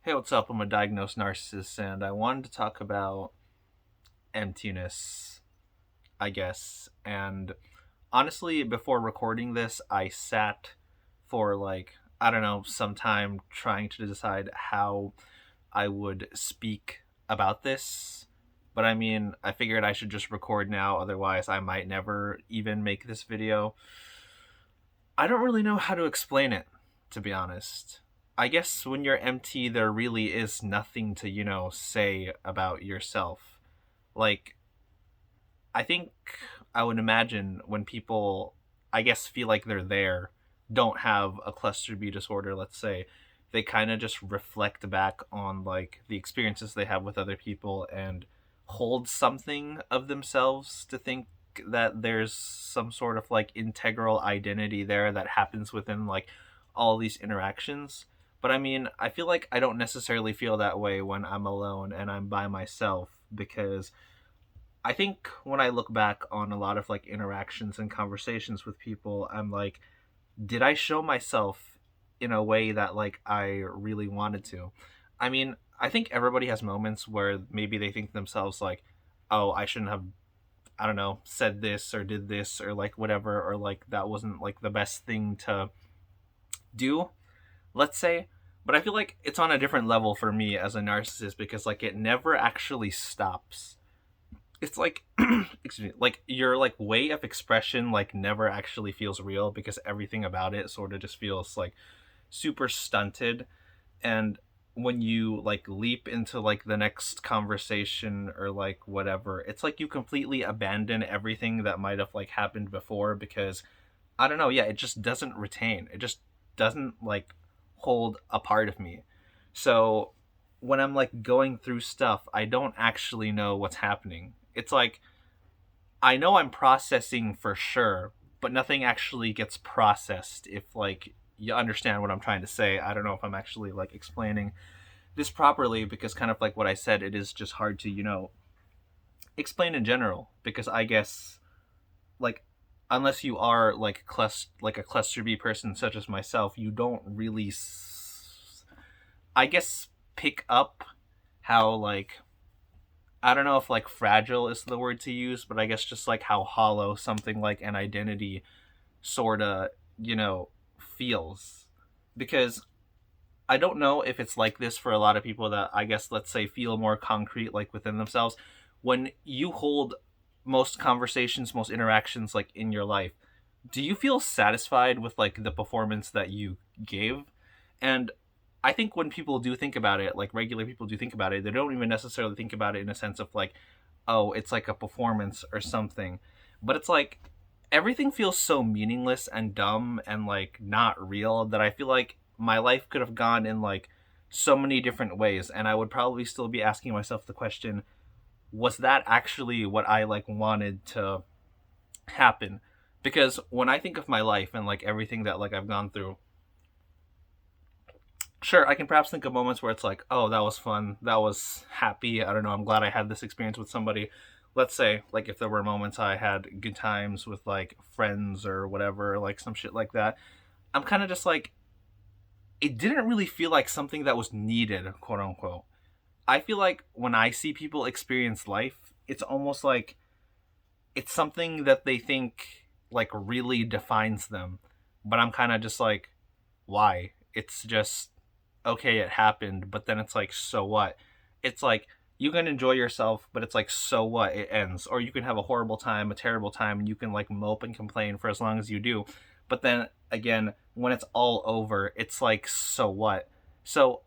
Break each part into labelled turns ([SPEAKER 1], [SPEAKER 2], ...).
[SPEAKER 1] Hey, what's up? I'm a diagnosed narcissist, and I wanted to talk about emptiness, I guess. And honestly, before recording this, I sat for I don't know, some time trying to decide how I would speak about this. But I mean, I figured I should just record now, otherwise, I might never even make this video. I don't really know how to explain it, to be honest. I guess when you're empty, there really is nothing to, say about yourself. Like, I think I would imagine when people, I guess, feel like they're there, don't have a cluster B disorder, let's say, they kind of just reflect back on the experiences they have with other people and hold something of themselves to think that there's some sort of integral identity there that happens within all these interactions. But I mean, I feel like I don't necessarily feel that way when I'm alone and I'm by myself, because I think when I look back on a lot of interactions and conversations with people, I'm like, did I show myself in a way that I really wanted to? I mean, I think everybody has moments where maybe they think to themselves oh, I shouldn't have, I don't know, said this or did this or whatever, or that wasn't the best thing to do, let's say. But I feel like it's on a different level for me as a narcissist, because it never actually stops. It's excuse me, your way of expression never actually feels real, because everything about it sort of just feels super stunted. And when you leap into the next conversation or whatever, it's you completely abandon everything that might have happened before, because I don't know, yeah, it just doesn't retain, it just doesn't hold a part of me. So when I'm going through stuff, I don't actually know what's happening. It's I know I'm processing for sure, but nothing actually gets processed, if you understand what I'm trying to say. I don't know if I'm actually explaining this properly, because kind of what I said, it is just hard to, explain in general, because I guess like unless you are like a cluster B person such as myself, you don't really I guess pick up how I don't know if fragile is the word to use, but I guess just how hollow something like an identity sort of, feels. Because I don't know if it's like this for a lot of people that, I guess, let's say, feel more concrete within themselves. When you hold most conversations, most interactions in your life, do you feel satisfied with the performance that you gave? And I think when people do think about it, regular people do think about it, they don't even necessarily think about it in a sense of oh, it's a performance or something. But it's everything feels so meaningless and dumb and not real, that I feel like my life could have gone in so many different ways, and I would probably still be asking myself the question, was that actually what I wanted to happen? Because when I think of my life and everything that I've gone through, sure, I can perhaps think of moments where it's oh, that was fun, that was happy, I don't know, I'm glad I had this experience with somebody. Let's say if there were moments I had good times with friends or whatever, some shit like that, I'm kind of just it didn't really feel like something that was needed, quote unquote. I feel like when I see people experience life, it's almost it's something that they think really defines them. But I'm kind of just why? It's just okay, it happened, but then it's so what? It's you can enjoy yourself, but it's so what? It ends. Or you can have a horrible time, a terrible time, and you can mope and complain for as long as you do. But then again, when it's all over, it's so what? So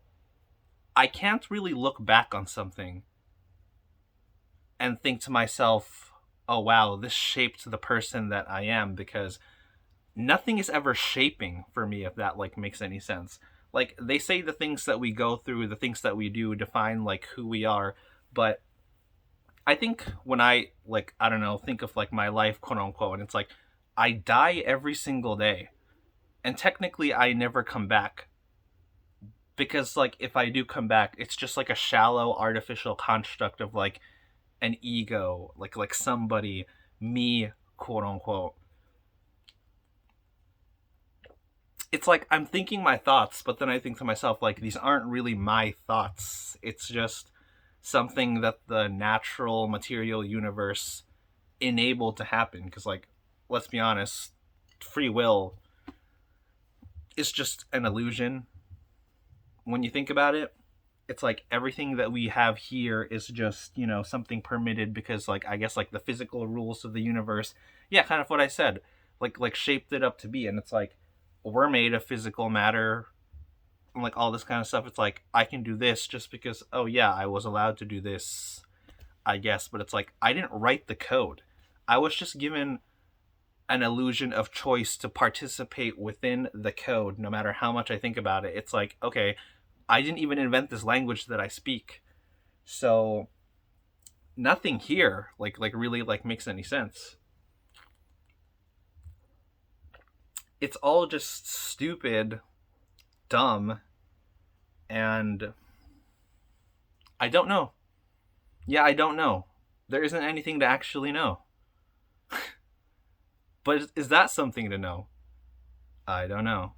[SPEAKER 1] I can't really look back on something and think to myself, oh wow, this shaped the person that I am, because nothing is ever shaping for me, if that makes any sense. They say the things that we go through, the things that we do define who we are, but I think when I I don't know, think of my life, quote unquote, and it's I die every single day, and technically I never come back, because if I do come back, it's just a shallow artificial construct of an ego, somebody, me, quote unquote. it's like I'm thinking my thoughts, but then I think to myself, like, these aren't really my thoughts. It's just something that the natural material universe enabled to happen. Because, like, let's be honest, free will is just an illusion. When you think about it, it's like everything that we have here is just, something permitted because, like, I guess, like, the physical rules of the universe, yeah, kind of what I said, like shaped it up to be. And it's like, we're made of physical matter and, like, all this kind of stuff. It's like, I can do this just because, oh yeah, I was allowed to do this, I guess. But it's like, I didn't write the code. I was just given an illusion of choice to participate within the code, no matter how much I think about it. It's like, okay, I didn't even invent this language that I speak. So nothing here like really like makes any sense. It's all just stupid, dumb, and I don't know. Yeah, I don't know. There isn't anything to actually know. But is that something to know? I don't know.